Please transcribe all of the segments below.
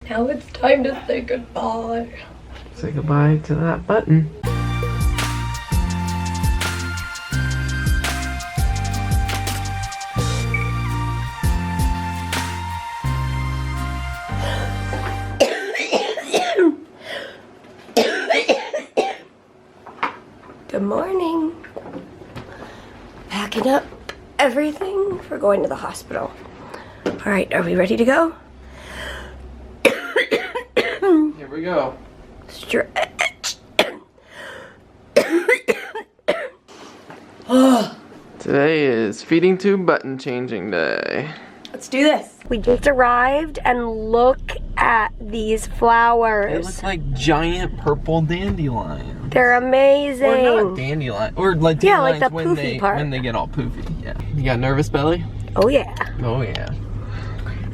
Now it's time to say goodbye. Say goodbye to that button. Good morning. Packing up everything for going to the hospital. All right, are we ready to go? Here we go. Stretch. Today is feeding tube button changing day. Let's do this. We just arrived and look at these flowers. They look like giant purple dandelions. They're amazing. Or not dandelion, or like dandelions, yeah, like the when poofy part. When they get all poofy. Yeah. You got nervous belly? Oh yeah. Oh yeah.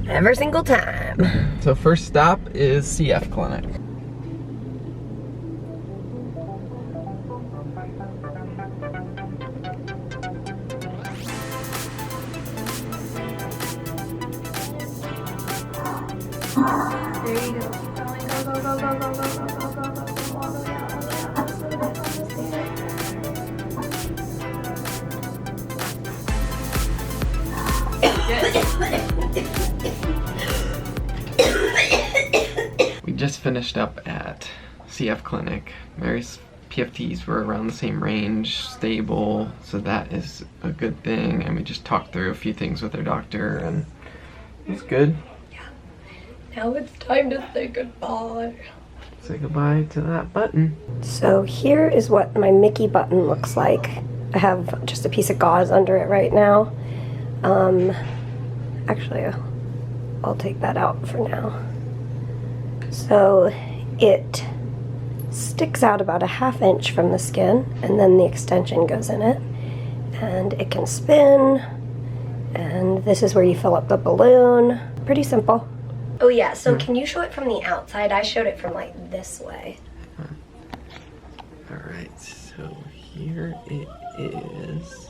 Every single time. So first stop is CF clinic. There you go. Go, go, go, go, go, go, go, go, go, go, go, all the way out, all the way out, all the way out, We just finished up at CF clinic. Mary's PFTs were around the same range, stable, so that is a good thing. And we just talked through a few things with our doctor, and it's good. Now it's time to say goodbye. Say goodbye to that button. So here is what my Mickey button looks like. I have just a piece of gauze under it right now. Actually, I'll take that out for now. So it sticks out about a ½ inch from the skin, and then the extension goes in it. And it can spin, and this is where you fill up the balloon. Pretty simple. Oh yeah, so can you show it from the outside? I showed it from like this way. Alright, so here it is.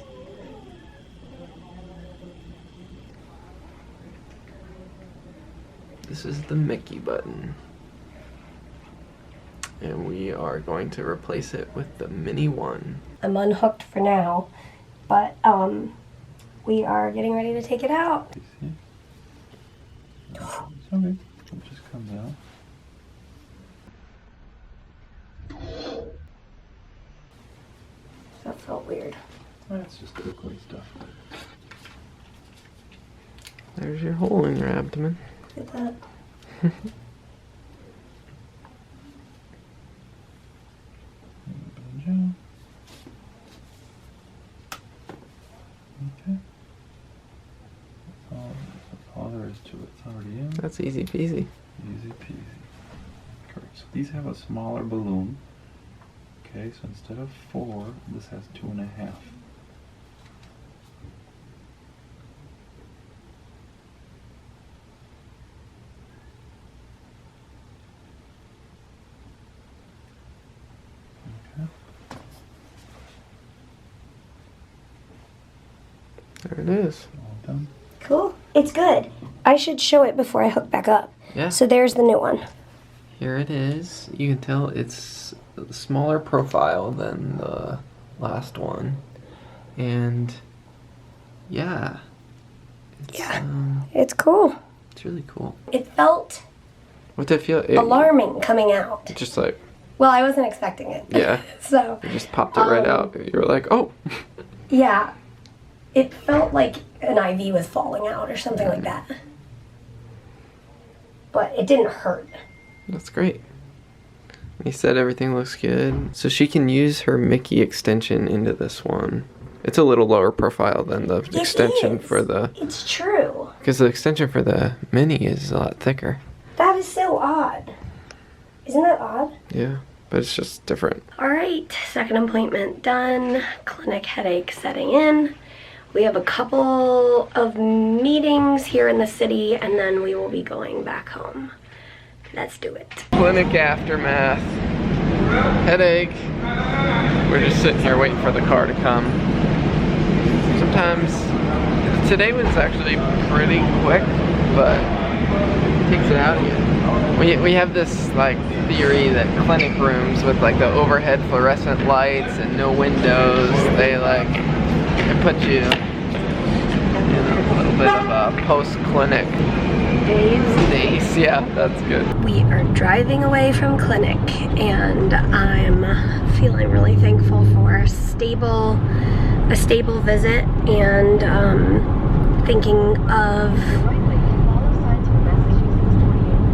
This is the Mickey button. And we are going to replace it with the mini one. I'm unhooked for now, but we are getting ready to take it out. Okay, it just comes out. That felt weird. That's just quickly stuff. There's your hole in your abdomen. Look at that. Okay. That's all there is to it. It's already in. That's easy peasy. Easy peasy. Correct. So these have a smaller balloon. Okay, so instead of 4, this has 2.5. There it is. All done. Cool. It's good. I should show it before I hook back up. Yeah. So there's the new one. Here it is. You can tell it's a smaller profile than the last one. And yeah. It's cool. It's really cool. It felt What did it feel? alarming coming out. Just like, Well, I wasn't expecting it. yeah. So, You just popped it right out. You were like, oh. yeah. It felt like an IV was falling out or something like that. But it didn't hurt. That's great. He said everything looks good. So she can use her Mickey extension into this one. It's a little lower profile than the extension for the... It's true. Because the extension for the mini is a lot thicker. That is so odd. Isn't that odd? Yeah, but it's just different. All right, second appointment done. Clinic headache setting in. We have a couple of meetings here in the city, and then we will be going back home. Let's do it. Clinic aftermath. Headache. We're just sitting here waiting for the car to come. Sometimes, today was actually pretty quick, but it takes it out of you. We have this like theory that clinic rooms with like the overhead fluorescent lights and no windows, they like it put you in a little bit of a post-clinic days. Yeah, that's good. We are driving away from clinic, and I'm feeling really thankful for a stable visit, and thinking of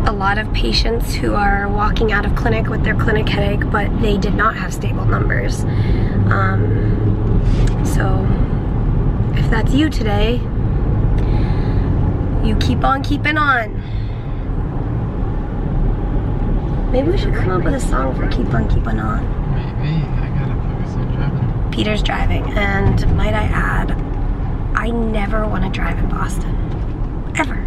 a lot of patients who are walking out of clinic with their clinic headache, but they did not have stable numbers. So if that's you today, you keep on keeping on. Maybe we should come up with a song for Keep On Keeping On. Maybe. I gotta focus on driving. Peter's driving, and might I add, I never want to drive in Boston. Ever.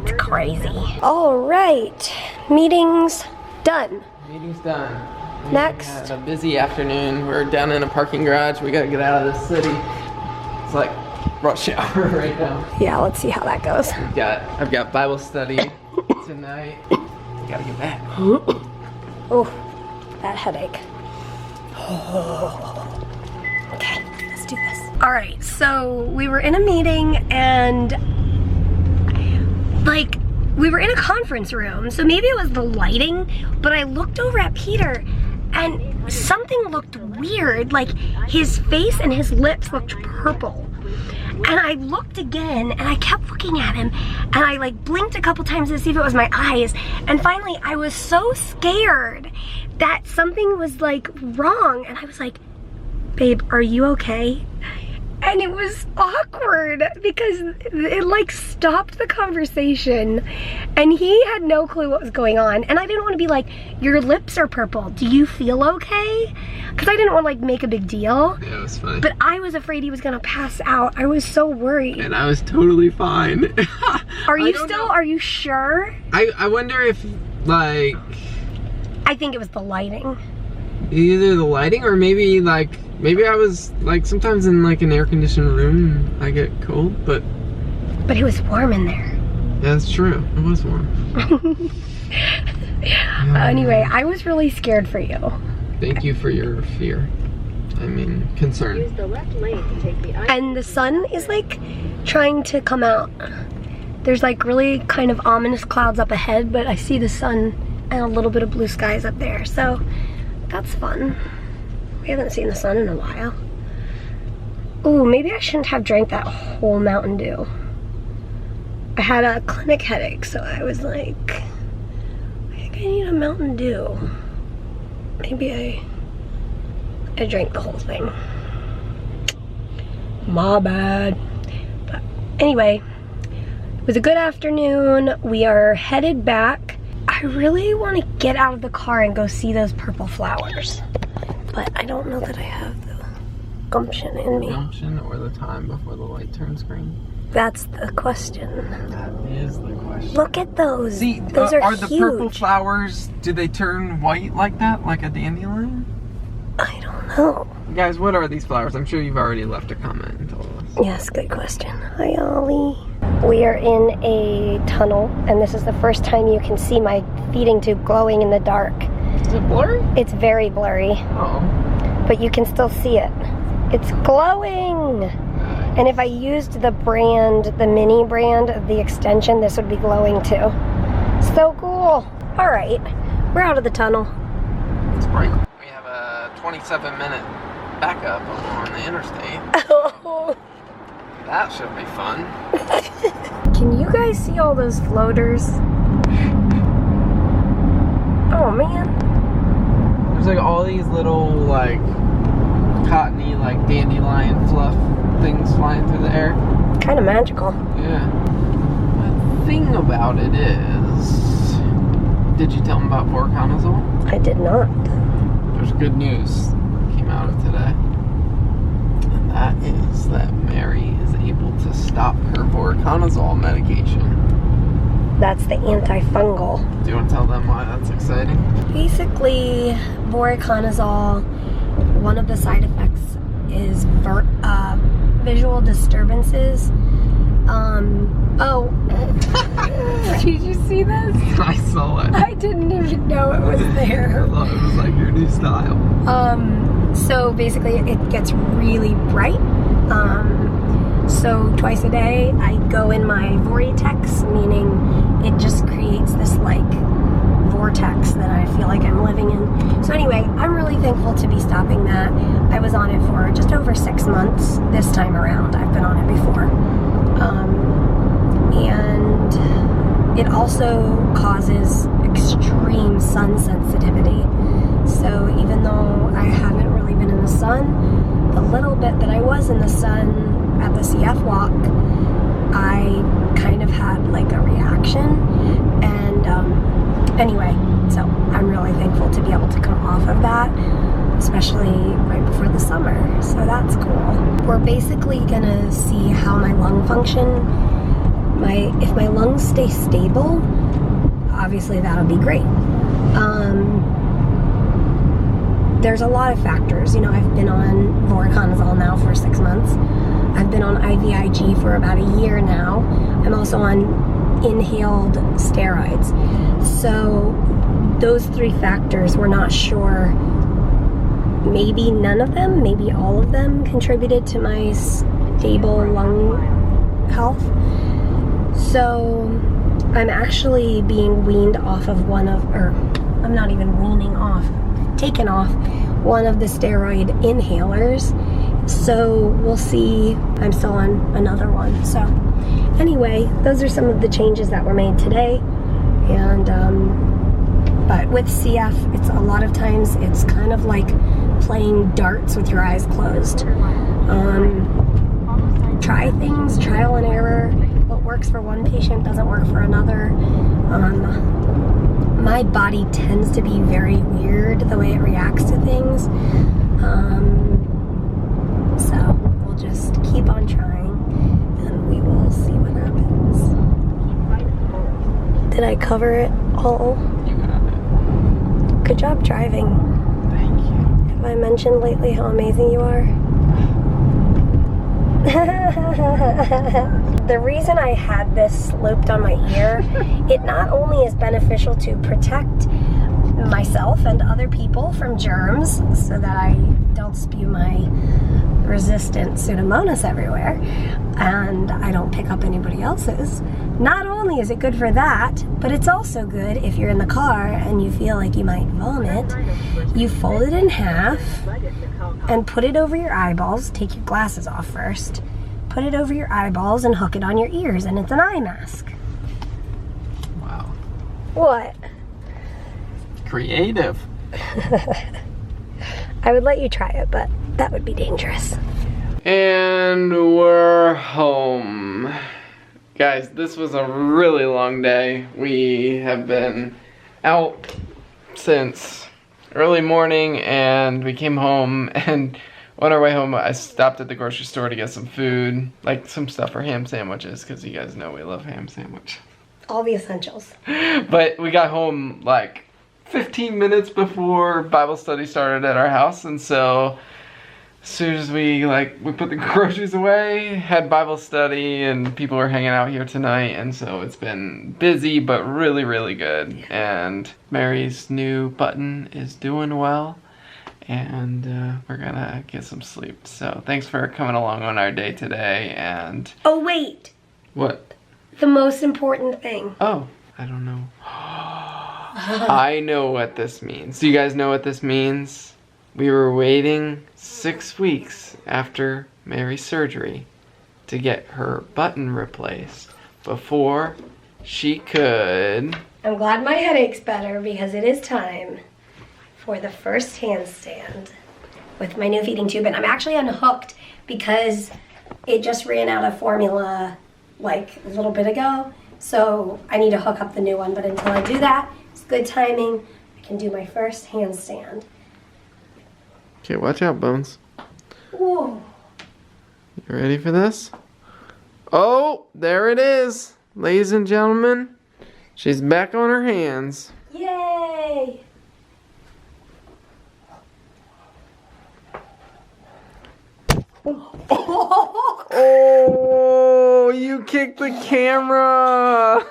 It's crazy. Alright, meeting's done. Meeting's done. Next. We had a busy afternoon. We're down in a parking garage. We gotta get out of the city. It's like rush hour right now. Yeah, let's see how that goes. I've got Bible study tonight. Gotta get back. Oh, that headache. Okay, let's do this. All right, so we were in a meeting, and like we were in a conference room, so maybe it was the lighting, but I looked over at Peter and something looked weird. Like his face and his lips looked purple. And I looked again, and I kept looking at him, and I like blinked a couple times to see if it was my eyes, and finally I was so scared that something was like wrong, and I was like, babe, are you okay? And it was awkward because it like stopped the conversation, and he had no clue what was going on, and I didn't want to be like, your lips are purple, do you feel okay? Because I didn't want to like make a big deal. Yeah, it was funny. But I was afraid he was gonna pass out. I was so worried. And I was totally fine. Are you sure? I wonder if like I think it was the lighting. either the lighting or maybe I was like sometimes in like an air conditioned room I get cold, but it was warm in there. Yeah, that's true. It was warm. Anyway, I was really scared for you. Thank you for your fear. I mean, concern. Use the left lane to take the And the sun is like trying to come out. There's like really kind of ominous clouds up ahead, but I see the sun and a little bit of blue skies up there, so that's fun. We haven't seen the sun in a while. Ooh, maybe I shouldn't have drank that whole Mountain Dew. I had a clinic headache, so I was like, I think I need a Mountain Dew. Maybe I drank the whole thing. My bad. But anyway, it was a good afternoon. We are headed back. I really want to get out of the car and go see those purple flowers, but I don't know that I have the gumption in me. Gumption or the time before the light turns green? That's the question. That is the question. Look at those. See, those are the huge. purple flowers, do they turn white like that, like a dandelion? I don't know. Guys, what are these flowers? I'm sure you've already left a comment and told us. Yes, good question. Hi, Ollie. We are in a tunnel, and this is the first time you can see my feeding tube glowing in the dark. Is it blurry? It's very blurry, Oh. but you can still see it. It's glowing! And if I used the brand, the mini brand of the extension, this would be glowing too. So cool. All right, we're out of the tunnel. It's bright. We have a 27-minute backup on the interstate. Oh. That should be fun. Can you guys see all those floaters? Oh man. There's like all these little like cottony like dandelion fluff things flying through the air. Kind of magical. Yeah. The thing about it is, did you tell them about voriconazole? I did not. There's good news came out of today. And that is that Mary is able to stop her voriconazole medication. That's the antifungal. Do you want to tell them why that's exciting? Basically, voriconazole, one of the side effects is visual disturbances. Oh. Did you see this? I saw it. I didn't even know it was there. I thought it was like your new style. So basically it gets really bright. So twice a day I go in my vortex, meaning it just creates this like vortex that I feel like I'm living in. So anyway, I'm really thankful to be stopping that. I was on it for just over 6 months this time around. I've been on it before. And it also causes extreme sun sensitivity. So even though I haven't really been in the sun, the little bit that I was in the sun at the CF walk, I kind of had like a reaction. And anyway, so I'm really thankful to be able to come off of that, especially right before the summer. So that's cool. We're basically gonna see how my lung function, if my lungs stay stable, obviously that'll be great. There's a lot of factors. You know, I've been on voriconazole now for 6 months. I've been on IVIG for about a year now. I'm also on inhaled steroids. So those 3 factors, we're not sure. Maybe none of them, maybe all of them contributed to my stable lung health. So I'm actually being weaned off of I'm not even weaning off, taken off one of the steroid inhalers. So we'll see. I'm still on another one. So anyway, those are some of the changes that were made today. And but with CF, it's a lot of times it's kind of like playing darts with your eyes closed. Try things, trial and error. What works for one patient doesn't work for another. My body tends to be very weird the way it reacts to things. So we'll just keep on trying and we will see what happens. Did I cover it all? You got it. Good job driving. Thank you. Have I mentioned lately how amazing you are? The reason I had this looped on my ear, it not only is beneficial to protect myself and other people from germs so that I don't spew my resistant Pseudomonas everywhere and I don't pick up anybody else's. Not only is it good for that, but it's also good if you're in the car and you feel like you might vomit. You fold it in half and put it over your eyeballs. Take your glasses off first. Put it over your eyeballs and hook it on your ears, and it's an eye mask. Wow. What? Creative. I would let you try it, but that would be dangerous. And we're home. Guys, this was a really long day. We have been out since early morning and we came home, and on our way home I stopped at the grocery store to get some food, like some stuff for ham sandwiches, because you guys know we love ham sandwich. All the essentials. But we got home like 15 minutes before Bible study started at our house, and so as soon as we put the groceries away, had Bible study, and people were hanging out here tonight, and so it's been busy but really, really good. And Mary's new button is doing well, and we're gonna get some sleep. So thanks for coming along on our day today. And Oh wait, what? the most important thing. Oh, I don't know. I know what this means. Do you guys know what this means? We were waiting 6 weeks after Mary's surgery to get her button replaced before she could... I'm glad my headache's better because it is time for the first handstand with my new feeding tube. And I'm actually unhooked because it just ran out of formula like a little bit ago. So I need to hook up the new one, but until I do that, it's good timing. I can do my first handstand. Okay, watch out, Bones. Whoa. You ready for this? Oh, there it is. Ladies and gentlemen, she's back on her hands. Yay! Oh, you kicked the camera.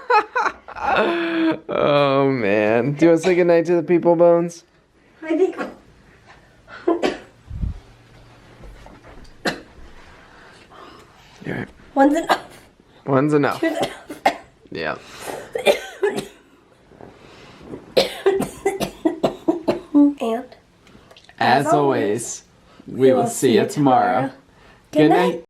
Oh, man. Do you want to say goodnight to the people, Bones? I think. You're right. One's enough. One's enough. Two's enough. Yeah. And As always, we will see you tomorrow. Good night.